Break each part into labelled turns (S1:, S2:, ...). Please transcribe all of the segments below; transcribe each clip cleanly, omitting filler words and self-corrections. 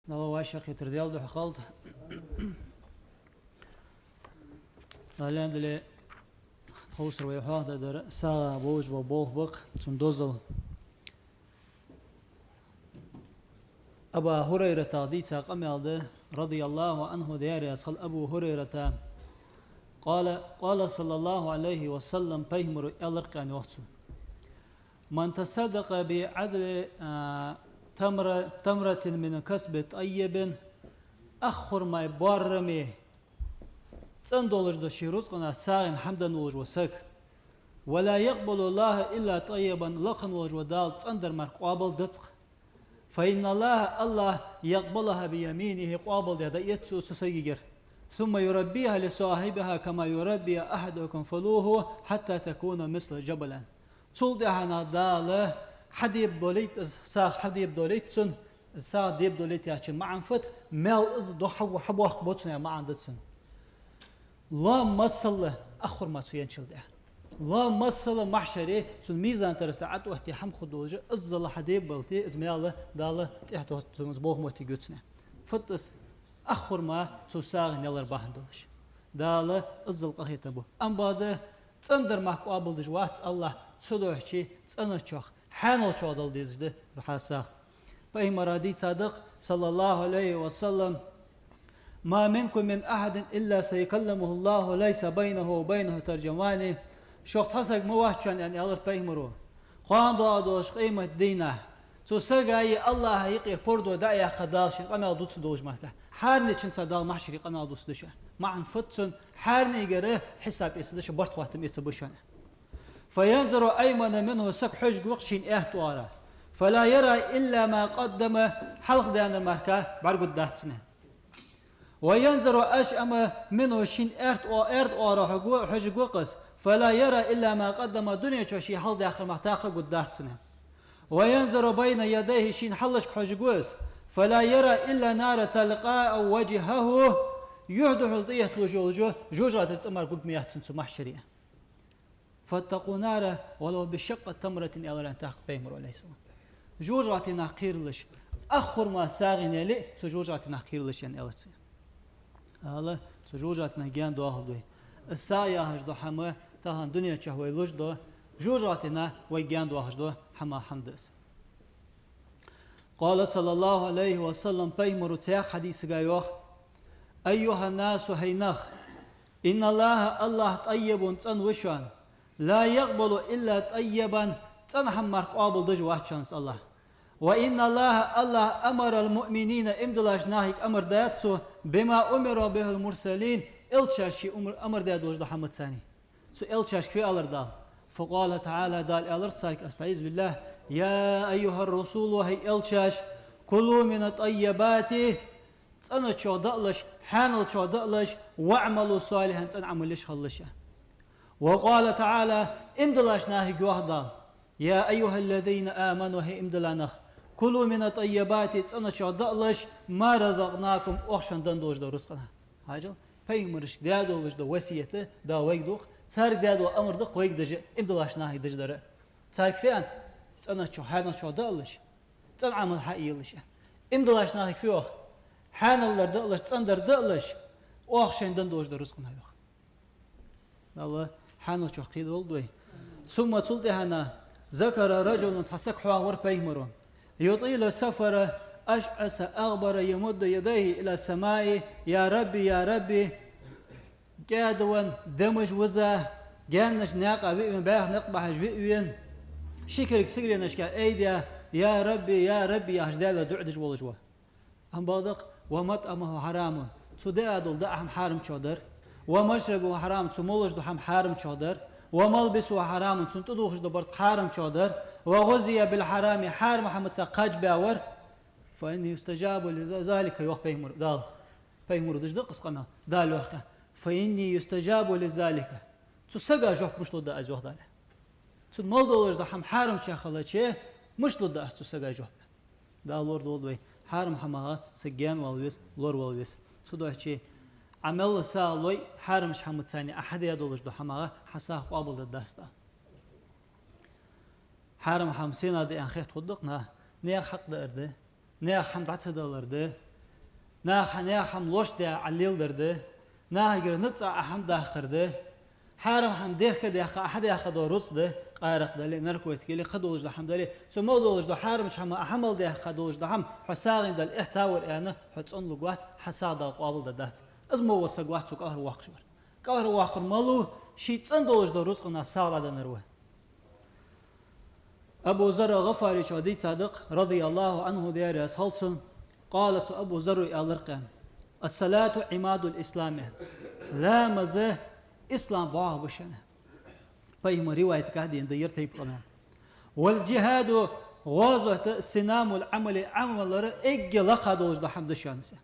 S1: الله واشق يترديال دو حقالت هالين دلي تخوصر ويحوه در ساغا بوج وبوخ بق تندوزل أبا هريرة تغديتا قميل رضي الله عنه دياري أسخل أبو هريرة قال صلى الله عليه وسلم بيهمر يلرقان وقته من تصدق بعدل تمرة من كسب طيب أخر ما يبارمي تندولج دو شيروز قنا ساغن حمدا نولج وسك ولا يقبل الله إلا طيبا لقن ولج ودال تندر مر قابل دتق فإن الله يقبلها بيمينه قابل يدا يتسو سسيجر ثم يربيها لصاحبها كما يربي أحدكم فلوه حتى تكون مثل جبلا تولدها داله حديب دوليت ساق حديب دوليتسن ساق ديب دوليت ياشن معن فت مال از دو حبو بوتسن معن دتسن لا مسل أخر ما تسوين شلده لا مسل محشري سن ميزان ترسعت وحتي حم خدوجة أزل حديب بلتي إزمياله داله تحته تمزبوه موتي جوتسنه فتس أخر ما تساق نيلر باهندوش داله أزل قهيت أبو أم بعد تندر معك قابل دجوات الله تدوحشي تنشخ حانل شودل ديزده بحاسه فإما رادي صادق صلى الله عليه وسلم ما منكم من أحد إلا سيكلمه الله ليس بينه وبينه ترجماني شخص حسق مواحشان يعني الله بيهمرو قان دوش قيمة دينه تسقى الله يقير بردو دايا خدالش قمال دوتس دوج ماكا حارني چن صدال محشري قمال دوتس دشا معن فتسن حارني يقره حساب يسدش برت وقتم يسبشان فينظر أيمن منه سك حج وقشين إهتوارا فلا يرى إلا ما قدم حلق ديان المركة برقو الدهتنا وينظر أشأم منه شين إرت وارا حج وقس فلا يرى إلا ما قدم دنيا شي حل داخل محتاق قد دهتنا وينظر بين يديه شين حلش حج وقس فلا يرى إلا نار تلقاء وجهه يهدح الطية لجوجه جوجات تتمر قد ميهتن محشرية فاتقوا نارا ولو بشق تمرة إلى أن تحق بيمر عليه السلام جوجات ناقير لش أخر ما ساغن لي سجوجات ناقير لش يعني ألتي الله سجوجات نجيان دواهل دوي السايا هجدو حما تهان دنيا تشهوي لجدو جوجاتنا ويجيان دواهجدو حما حمدس قال صلى الله عليه وسلم بيمر تياق حديث غايوخ أيها الناس هينخ إن الله طيب تنوشان لا يقبل إلا طيبا تنحمر قابل دجوه شانس الله وإن الله أمر المؤمنين امدلاش ناهيك أمر داتسو بما أمر به المرسلين إلتشاشي أمر دات وجد حمد ثاني سو إلتشاش في ألر دال فقال تعالى دال ألر سايك أستعيذ بالله يا أيها الرسول وهي إلتشاش كلوا من الطيبات تنشو دألش حانل شو دألش واعملوا صالحا تنعملش خلشه وقال تعالى امدلاش ناهي جوهدا يا أيها الذين آمنوا هي امدلانخ كلوا من الطيبات تنشو دألش ما رزقناكم أخشن دندوش دو رزقنا هاجل فيمرش دادو وش دو وسيته دا ويقدوخ صار دادو أمر دق ويقدج امدلاش ناهي دجدر صار فيان تنشو حانا شو دألش تنعمل حقيقيش امدلاش ناهي فيوخ حان الله دألش تصندر دألش أخشن دندوش دو رزقنا يوخ الله حانو شو قيد ولدوي ثم تلتهنا ذكر رجل تحسك حوار بيهمرون يطيل السفر أشعث أغبر يمد يديه إلى السماء يا ربي جادوان دمج وزا جانش ناقع بيئن باح نقبح جبئين شكرك سكري نشكا أيديا يا ربي يا هجدال دعدج ولجوه هم باضق ومطعمه حرام تدادل دعهم حارم شودر ومشربه حرام تمولج دو هم حارم شودر وملبسه حرام تنتدوخ دو برس حارم شودر وغزي بالحرام حارم محمد ساقاج باور فإنه يستجاب لذلك يوخ بيهمر دال بيهمر دجد قسقنا دال وخ فإني يستجاب لذلك تسقى جوح مشلو دا أزوخ دال تمولدولج دو هم حارم شاخلا چه مشلو دا تسقى جوح دال لور دولوي حارم حماها سجان والويس لور والويس سدوه چه عمل سالوي حارمش حمد ثاني أحد يدولج دو حماها حساه قابل الداستا حارم حمسين هذا أن خيط ودقنا نيا حق درده نيا حمد عتسدالرده ناخم لوش ده عليل درده ناهجر نتصع أحم داخرده حارم حم ديخ كده أحد ياخد ورص ده قارق ده لي نركوت كلي خدوج ده حمد لي سمو دوج ده حارم حم أحمل ده خدوج ده حم حساغين ده الإحتاول أنا حتصون لقوات حساد قابل ده دات أزمو وسقوات سوق أهر واخشور كأهر واخر مالو شيء تصندوج ده رزقنا سارة ده نروه أبو ذر غفاري شادي صادق رضي الله عنه ديار أسهلسن قالت أبو ذر الأرقام الصلاة عماد الإسلام لا مزه إسلام باه بشنه فهم رواية كهدين دير تيب قناه والجهاد غازة سنام العمل عمل إج لقدوج بحمد الشانسه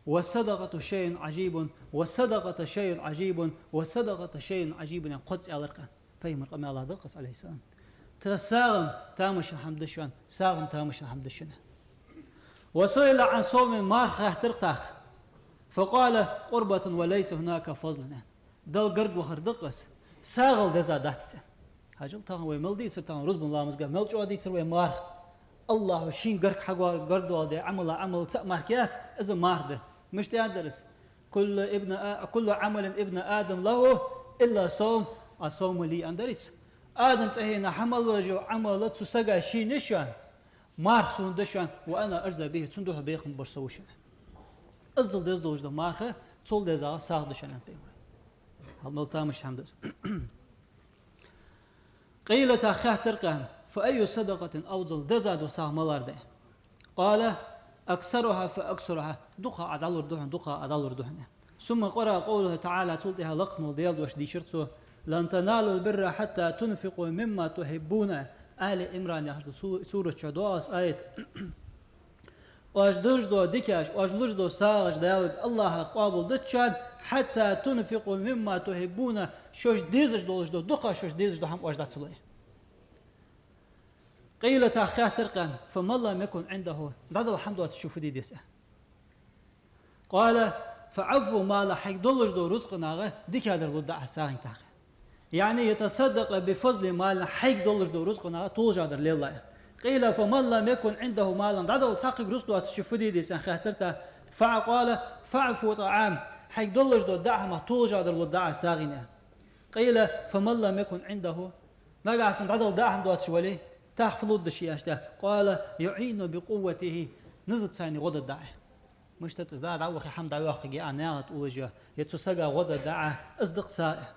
S1: والصدقة شيء عجيب والصدقة شيء عجيب والصدقة شيء عجيب يعني قدس الأرقام فهم رقم الله دقس عليه السلام تساغم تامش الحمد الشان ساغم تامش الحمد الشنه وسئل عن صوم مارخ ترتاخ فقال قربة وليس هناك فضل دل قرق وخردقس ساغل دزا داتسه هاجل تاغ ويملدي سرتان رزب الله مزقا ملج ودي سر ويمارخ الله شين قرق حقوا قرد ودي عمل ماركيات إذا مارده مش تدرس كل عمل ابن آدم له إلا صوم الصوم لي أندرس آدم تهينا حمل وجو عمل تسقى شي نشان مارخ سندشان وأنا أرزا به تندوه بيخم برسوشان أزل دز دوج ده مارخه صول دزا ساغ دشان أنتيمر هالملتامش حمدس قيل تاخه ترقان فأي صدقة أوزل دزا دو ساغ ملار ده قال أكثرها فأكثرها دقا عدالور دوحن دقا عدالور دوحن ثم قرأ قوله تعالى تلتها لقن وديال وش دي شرطو لن تنالوا البر حتى تنفقوا مما تحبون آل إمران يحدث سورة شدواس آية واجدوش دو ديكاش واجلوش دو ساغش ديالك الله قابل دتشان حتى تنفقوا مما تحبون شوش ديزش دولش دو دقا شوش ديزش دو هم واجدات سلوه قيل تاخيه ترقان فما الله لم يكن عنده دعد الحمد لله تشوف دي ديسه قال فعفوا ما لحق دولش دو رزقنا ديك هذا الودع ساغن تاخ يعني يتصدق بفضل مال حق دولش دو رزقنا طول جادر لله قيل فما لم يكن عنده مال دعد الساق رزق تشوف دي ديسه خاطرته فقال فعفوا طعام حق دولش دو دعها طول جادر الودع ساغنه قيل فما لم يكن عنده نقع سن دعد الدعهم دوت شولي تحفلود دشياش ده قال يعين بقوته نزت ثاني غدا الدعاء مش تتزاد عوخي حمد عوخي أنا أولجا يتسقى غدا الدعاء أصدق سائع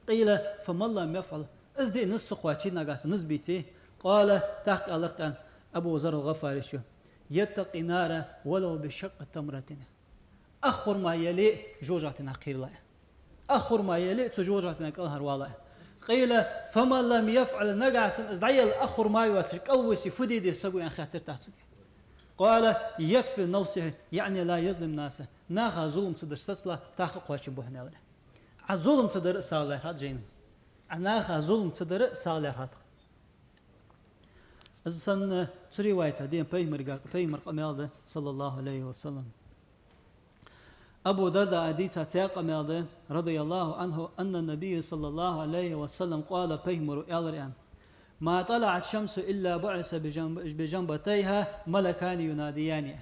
S1: قيل فما الله لم يفعل أصدق نسق واتشينا قاس نزبيتي قال تحت ألقان أبو ذر الغفاري شو يتقي نار ولو بشق تمرتنا أخر ما يلي جوجاتنا قيل الله أخر ما يلي تجوجاتنا كالهر والله قيل فما لم يفعل نقعس ازدعي الأخر ما يواترك أوسي فدي دي سقوي أن خاطر تحتك قال يكفي نفسه يعني لا يظلم ناسه ناخا ظلم صدر سسلا تاخا قواشي بوحنا له عظلم صدر صالح هات جين ناخا ظلم صدر صالح هات أزسن تريواية دين بيمر قميال صلى الله عليه وسلم أبو درداء حديث سياق ماذا رضي الله عنه أن النبي صلى الله عليه وسلم قال بيمر الريان ما طلعت الشمس إلا بعث بجنبتيها ملكان يناديان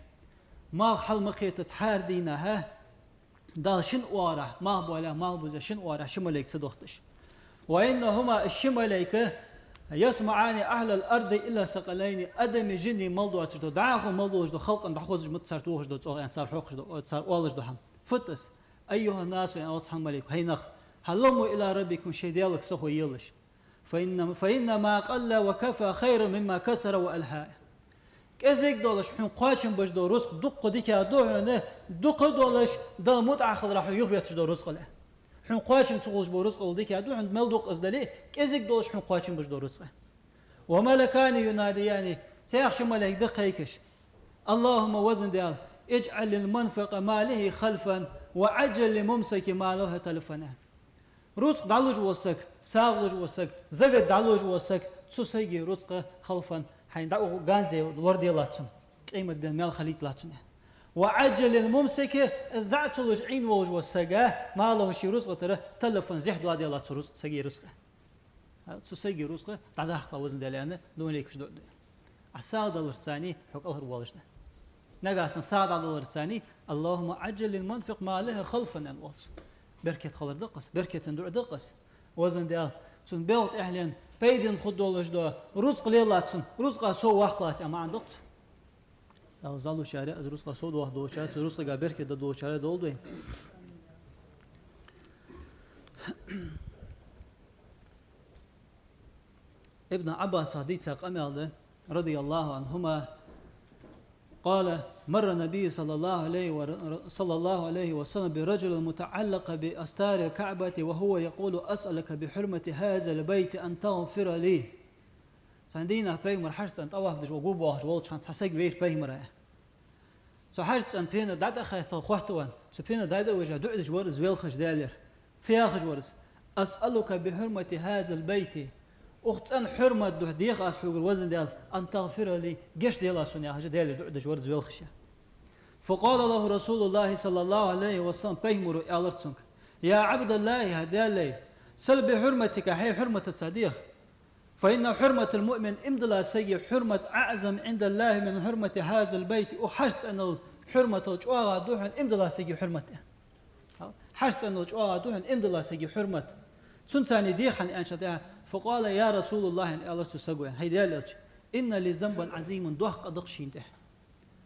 S1: ما حل مقيت تحار دينها دال شن وارا ما بولا ما بوزا شن وارا شمليك تدوختش وإنهما الشمليك يسمعان أهل الأرض إلا سقلين أدم جني ملدوات جدو دعاهم ملدوات جدو خلقا دحوز متصار توهج دو يعني صار حوق جدو صار أولج دو هم فتس أيها الناس يعني أوتصحن مليك هينخ هلموا إلى ربكم شي ديالك سخو يلش فإنما قل وكفى خير مما كسر وألهى كزيك دولش حين قاچن باش دو رزق دق ديكا دوهنه دق دولش دل متعخذ راح يخبيت دو رزق له حين قاچن تقولش بو رزق ديكا دو عند ملدق ازدلي كزيك دولش حين قاچن باش دو رزق وملكان يناديان سيخش ملك دقيقش اللهم وزن ديال اجعل المنفق ماله خلفا وعجل لممسك ماله تلفنا رزق دالوج وسك ساغلوج وسك زغد دالوج وسك تسيجي رزق خلفا حين دعو غانزي لورد يلاتون قيمة دين مال خليط لاتون وعجل الممسك ازدعت لوج عين ووج وسقا ماله شي رزق ترى تلفن زحد وادي لات رزق سيجي رزق تسيجي رزق بعد اخلا وزن دالانه دون ليكش دو عساو دالر ثاني حق الله والجنا نقاسن ساعد على دولار الثاني اللهم عجل للمنفق ما له خلفا الوصف بركة خلر دقس بركة ندع دقس وزن ديال سن بيلت اهلين بيدن خد دولش دو رزق ليلاتسن رزق سو وقت اما عندك زالو شارع رزق سو دو دو شارع رزق بركة دو شارع دولدو ابن عباس حديث قمل رضي الله عنهما قال مر النبي صلى الله عليه وسلم برجل متعلق بأستار الكعبة وهو يقول أسألك بحرمة هذا البيت أن تغفر لي سندينا بيمر حرس أن طواف دج وجوب واحد والله شان سحسق بير بيمر سو حرس أن بينا دعت أخي توخوتوان سبينا دعت وجه دعت جورز ويلخش دالر فيها خجورز أسألك بحرمة هذا البيت أخت أن حرمة ده ديخ أسحوق الوزن ديال أن تغفر لي جش ديال أسوني هجا ديال دعد جورز ويلخشة فقال له رسول الله صلى الله عليه وسلم بيمر ألرتسونك يا عبد الله هدال لي سل بحرمتك هي حرمة الصديق فإن حرمة المؤمن امدلا سي حرمة أعظم عند الله من حرمة هذا البيت وحرص أن حرمة الجوار دوحن امدلا سي حرمته حرص أن الجوار دوحن امدلا سي حرمته سنتاني ديخن أنشدها فقال يا رسول الله إن الله تسقوا هيدالك إن لي ذنبا عظيم دوح قدق شينته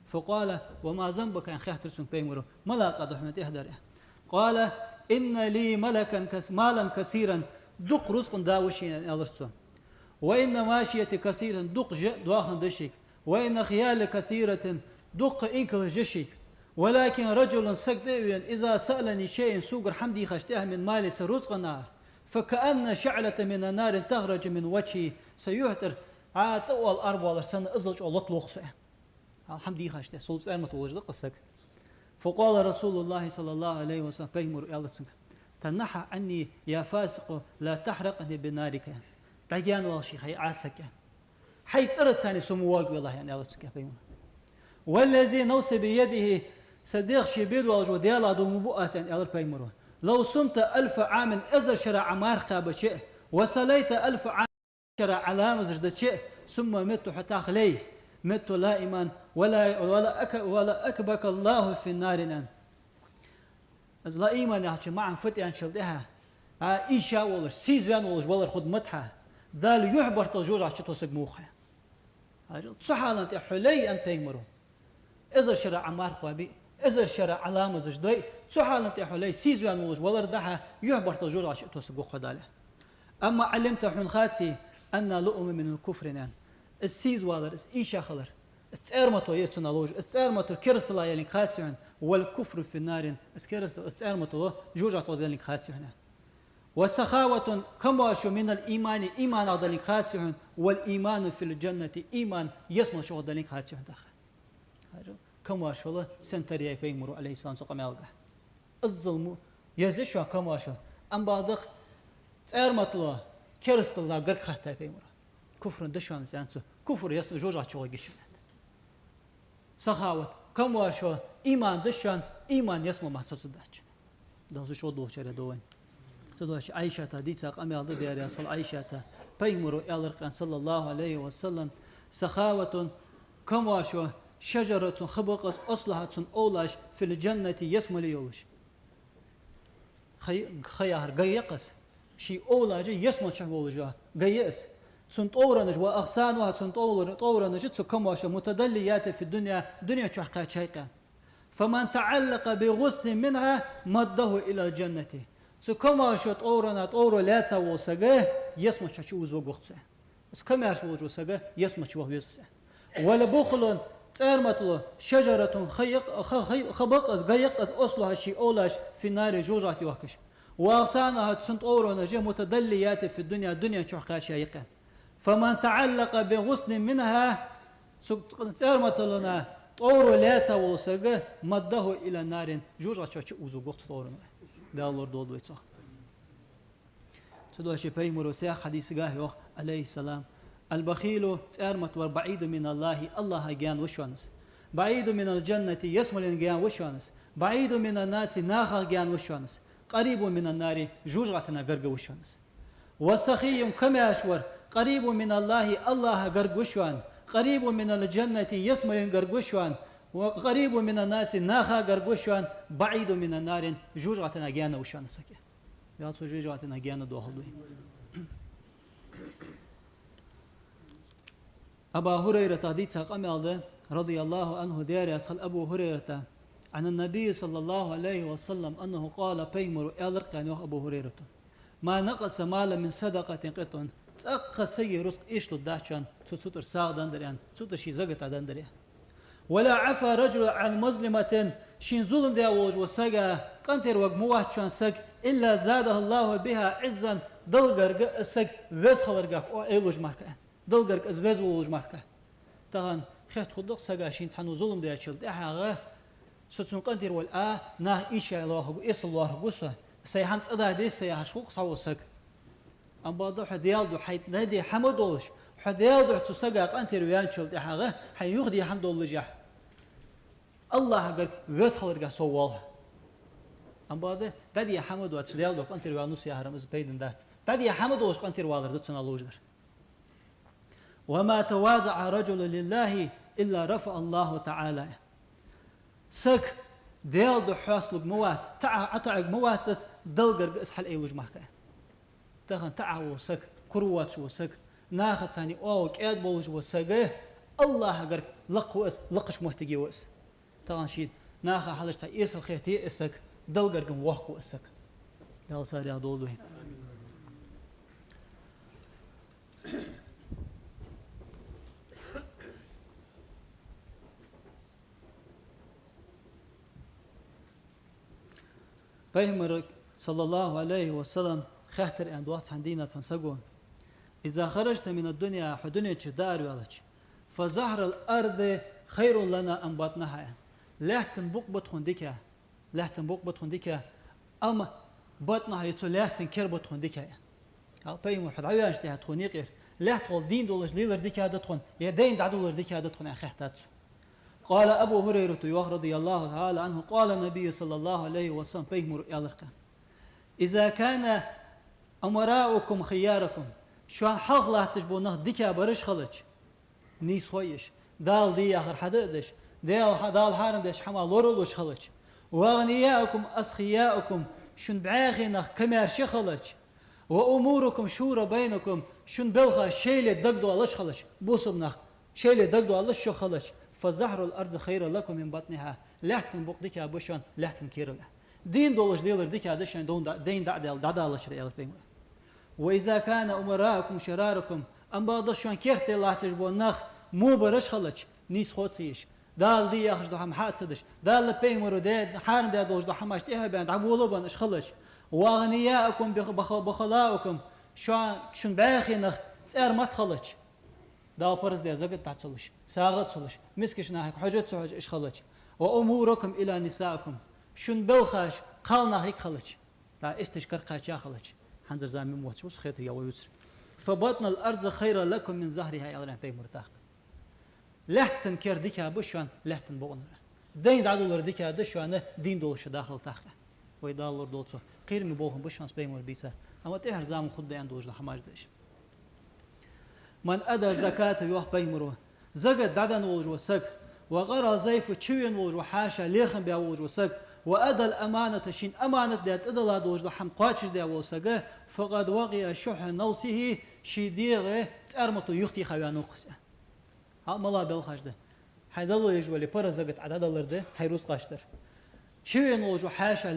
S1: فقال وما ذنبك أن خير ترسم بيمرو ملا قدح من تهدر قال إن لي مالا كثيرا دق رزق داوشين أن الله تسقوا وإن ماشية كثيرا دق دواخن دشيك وإن خيال كثيرة دق إنكل جشيك ولكن رجل سكدويا إذا سألني شيء سوق حمدي خشتها من مالي سرزق النار فكأن شعلة من النار تخرج من وجهي سيهتر عاد سوى الأرض ولا سنة أزلج الله تلوخسه الحمد لله خشته سولت أنا متوجد قصك فقال رسول الله صلى الله عليه وسلم بيمر يا الله تنحى عني يا فاسق لا تحرقني بنارك تعيان والشي هي عاسك حي ترد ثاني سمواق والله يعني الله بيمر والذي نوصي بيده صديق شبيد والجو ديالا دوم بؤس يعني الله بيمر لو صمت 1000 عام إذا شرع مارخا بشيء وصليت 1000 عام شرع علامة زجد شيء ثم مت حتى خلي مت لا إيمان ولا أكبك الله في النار نان از لا إيمان يحكي معن فتي عن شلدها إيشا ولش سيزوان ولش ولا خدمتها دال يحبر تجور عشان توسق موخها صحال أنت حلي أنت يمرون إذا شرع مارخا بي إذا شرع علامة زجدي صحال أنت حلي سيزوان ولش ولا ردها يحبر تجور عشان توسق خداله أما علمت حن خاتي أن لؤم من الكفر نان السيز والر إيشا خلر استعرمتو يتنا لوج استعرمتو كرسلا يلين خاتيون والكفر في النار استعرمتو جوجاتو يلين خاتيون والسخاوة كمواشو من الإيمان إيمان يلين خاتيون والإيمان في الجنة إيمان يسمى شو يلين خاتيون داخل كمواشو سنتريا بيمرو عليه السلام سقم يلقى الظلم يزشوا كمواشو أم بعدك استعرمتو كرسلا غرق خاتي بيمرو كفر دشان زانسو كفر يسمى جوجاتو يجشون سخاوت كم واشوا إيمان دشان إيمان يسمى محسوس داش ده شو دوه شر دوين سدوش عائشة تديت قام يالله بيار يصل عائشة بيمرو يالرقان صلى الله عليه وسلم سخاوة كم واشوا شجرة خبقت أصلها أولاش في الجنة يسمى ليولش خيار جيقس شي أولاج يسمى شهولجا جيس سنطورنج وأغصانها سنطورنج كموش متدليات في الدنيا تحقق شيئا فمن تعلق بغصن منها مده إلى الجنة سكموش طور لا توسجه يسمع شو وقصه سكماش وجوسجه يسمع شو ويسه ولا بخل ترمتله شجرة خبق غيق أصلها شيء أولاش في النار جوجات يوكش وأغصانها سنطورنج متدليات في الدنيا تحقق شيئا فمن تعلق بغصن منها سرمتلنا طور لا توسجه مده إلى النار جوجات شو وقص طورنا ده الله دول ويتصح تدوى شيء بيمرو سياق حديث قاه عليه السلام البخيل سرمت وبعيد من الله جان وشوانس بعيد من الجنة يسمل جان وشوانس بعيد من الناس ناخ جان وشوانس قريب من النار جوجاتنا غرق وشوانس والسخي كما أشور قريب من الله غرق وشوان قريب من الجنة يسمل غرق وشوان وقريب من الناس ناخا قرقوشان بعيد من النار جوجعتنا جانا وشان سكي يا جوجعتنا جانا دوهلوي أبا هريرة حديث قام رضي الله عنه دير يسأل أبو هريرة عن النبي صلى الله عليه وسلم أنه قال بيمر ألرق يعني أبو هريرة ما نقص مال من صدقة قطن تأقى سي رزق إيش للداشان تسوتر ساغ دندريان تسوتر شي زغتا دندريان ولا عفا رجل عن مظلمة شين ظلم دي ووج وساقا قنتر وقموات شان ساق إلا زاده الله بها عزا دلقر ساق ويز خلرقاك أو إيلوج ماركا دلقر ويز ووج ماركا تغن خيط خدق ساقا شين تحنو ظلم دي أشل دي حاغا ستون قنتر والآ ناه إيشا الله إيس الله قصة سيحمت أدا دي سيحش خوق صعو ساق أم بعضو حديال دو حيث نادي حمدولش حديال دو تساقا قنتر ويان شل دي حاغا حيوخدي حمد الله جاح الله قال ويس خلرقا سوالها أم بعد دادي حمد واتسديال دو قنتر وانوس يا هرمز بيدن دات دادي حمد وش قنتر والر دتنا لوجدر وما تواضع رجل لله إلا رفع الله تعالى سك ديال دو حاصل موات عطع موات دلقر اسحل ايلوج ماركا تخن تعو سك كروات شو سك ناخذ ثاني او كاد بولج وسك الله قال لقوس لقش محتقي وس تغان شيد ناخذ حلشتا ايس الخيتي اسك دلقر قم وحكو اسك دال صار يا دولوه بيهمر صلى الله عليه وسلم خاطر أن دوات عندنا تنسقون إذا خرجت من الدنيا حدنيا دار ولج فظهر الأرض خير لنا أم بطنها لحتن بقبت خندك لحتن بقبت خندك أما بطنها يتو لحتن كربت خندك بيهمر حد عيان اشتها تخوني غير لحت والدين دولش ليلر ديك هذا تخون يدين دعدولر ديك هذا تخون أخيحتات قال أبو هريرة رضي الله تعالى عنه قال النبي صلى الله عليه وسلم بيهمر يالرقا إذا كان أمراؤكم خياركم شوان حق لا تجبونه ديكا برش خلج نيس خويش دال دي آخر حددش دال حارم دش حما لورولوش خلج وأغنياءكم أسخياءكم شن بعاخينا كمار شخلج وأموركم شورى بينكم شن بلغا شيلة دقدو علىش خلج بوصبنا شيلة دقدو علىش شو خلج فزهر الأرض خير لكم من بطنها لحتن بقدك أبوشان لحتن كيرلا دين دولج ليلر ديك هذاشان دين دعدال شريال بينه وإذا كان أمراءكم شراركم أم بعضشان كيرت الله تجبون نخ مو برش خلج نيس خوتسيش دال دي يخش دو هم حاتسدش دال بيمرو دي حارم دي دوش دو حماش تيها بان عبولو بان اش خلج وأغنياءكم بخلاؤكم شون باخي نخ تسير ما تخلج دال برز دي زقت تعتصلش ساغت صلش مسكش ناهيك حجت سوج اش خلج وأموركم إلى نسائكم شون بلخاش قالنا هيك خلج لا استشكر قاشا خلج حنزر زامي موت وش خير يا ويسر فبطن الأرض خير لكم من ظهرها يا الله بي مرتاح لحتن كير ديكا بشوان لحتن بغن دين دعدولر ديكا دشوان دين دولش داخل تاخ ويدالور دولتو قير مي بوهم بشوان بي مر بيسا اما تهر زام خد دين دولش حماج دش من أدى زكاة يوح بيمرو زقت دعدن ولج وسك وغرى زيف تشوين ولج وحاشا ليرخم بيا ولج وسك وأدى الأمانة شين أمانة ديت أدى دوج لحم قاتش ديا وسجى فقد وقي شح نوسه شديغه تأرمطو يختي خوانو قسه ها ملا بالخاش ده حيدلو يجولي برزقت عدد الرده حيروس قاشتر شوين وجو حاشا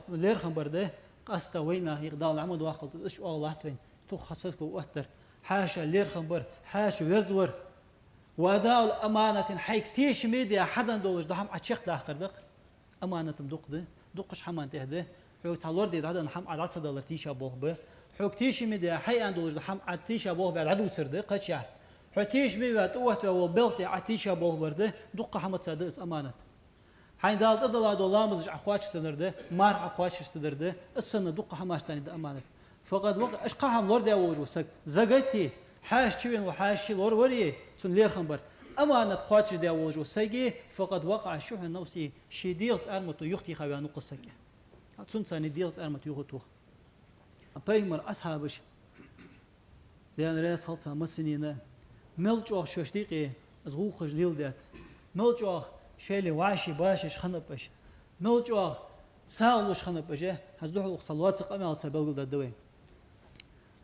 S1: ليرخم برده قستا وينا يقدال عمود واقلت ايش الله توين تو خصصك وقتر حاشا ليرخم بر حاشا يرزور وأداء الأمانة حيك تيش ميديا حدا دولج دهم عشق داخر دق أمانة مدقده دقش حمان تهده حوك تعلور دي هذا نحم على عصا دولار تيشا بوه به حوك تيش ميديا حي عندوج نحم على تيشا بوه بعد عدو سرده قشع حوك تيش ميديا توه وبلتي على تيشا بوه برده دق حمد سادس أمانة حين دال تدل دولار مزج أخواتش تنرده مار أخواتش تنرده السنة دق حماش ثاني ده أمانة فقد وقت أشقاهم لور دي أوج وسق زقتي حاش تشوين وحاش لور وريه تون لير خنبر أمانة قاتش دي أوج وسقي فقد وقع الشح النوسي شديد أرمتو يختي خوانو قصقي تون ثاني ديت أرمت يغتو بيمر أصحابش لأن رأس خلصة مسنينة ملجوه ششتيقي أزغوخ جليل دات ملجوه شيلي وعشي باشش خنبش ملجوا ساغلوش خنبش هزدوح صلوات قمال سبلغ الدوي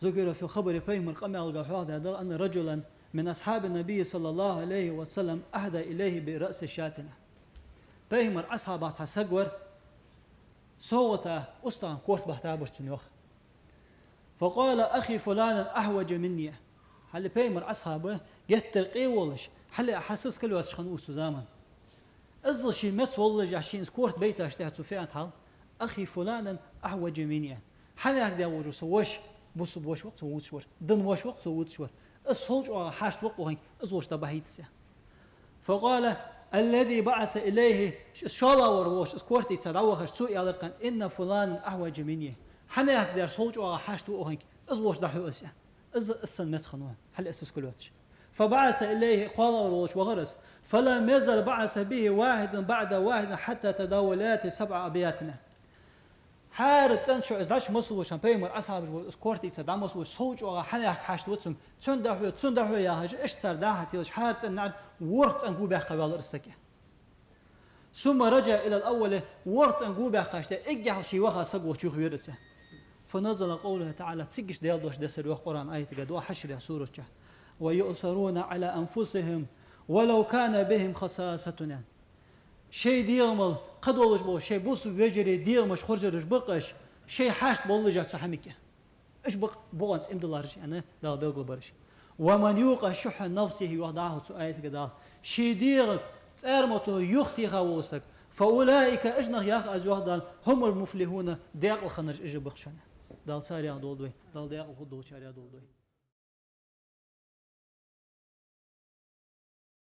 S1: ذكر في خبر فهم القمال قال هذا أن رجلا من أصحاب النبي صلى الله عليه وسلم أهدى إليه برأس شاتنا فهم أصحاب تسجور صوت أسطان كورت بحتابش تنيوخ فقال أخي فلان أحوج مني هل فهم أصحابه يترقي ولش هل أحسس كل وقت خنوس زمان أزل شيء مت والله جاشين سكورت بيته اشتهت سفيان حال أخي فلان أحوج مني هل يقدر وجه سوش بوس بوش وقت سووت شور دن وش وقت سووت شور الصلج وحاشت وقت وهين أزوج تبهيت فقال الذي بعث إليه شالا وروش سكورتي تدعوه سوء على القن إن فلان أحوج مني هل يقدر صلج وحاشت وهين أزوج دحو أسيا السن مسخنوه هل أسس كل وقت فبعث إليه قال وروش وغرس فلم يزل بعث به واحد بعد واحد حتى تداولات 7 أبياتنا حارت أنشو إزداش مسلو شامبيمر أصحاب سكورتي تدعم مسلو صوج وغا حنيح حاشت وتسم تندحو يا هاج اشتر داها تيلش حارت أن ورت أن قوبيح قبال رسكي ثم رجع إلى الأول ورت أن قوبيح قاشتا إجح شي وغا سقو شيخ ويرسه فنزل قوله تعالى تسقش ديال دوش دسر وقرآن آية قد وحشر سورة ويؤثرون على أنفسهم ولو كان بهم خصاصتنا شيء ديرمل قد ولج بو شيء بوس بيجري ديرمش خرجرش بقش شيء حاشت بولجا تحميك ايش بق بونس ام دولارش انا لا بيقول برش ومن يوق شح نفسه يوضعه سؤال قدال شيء دير ترمتو يختي غوسك فاولئك اجنغ ياخ از وحدان هم المفلحون ديق الخنج اجي بخشنه دال ساري دول دوي دال ديق خدو شاري دول دوي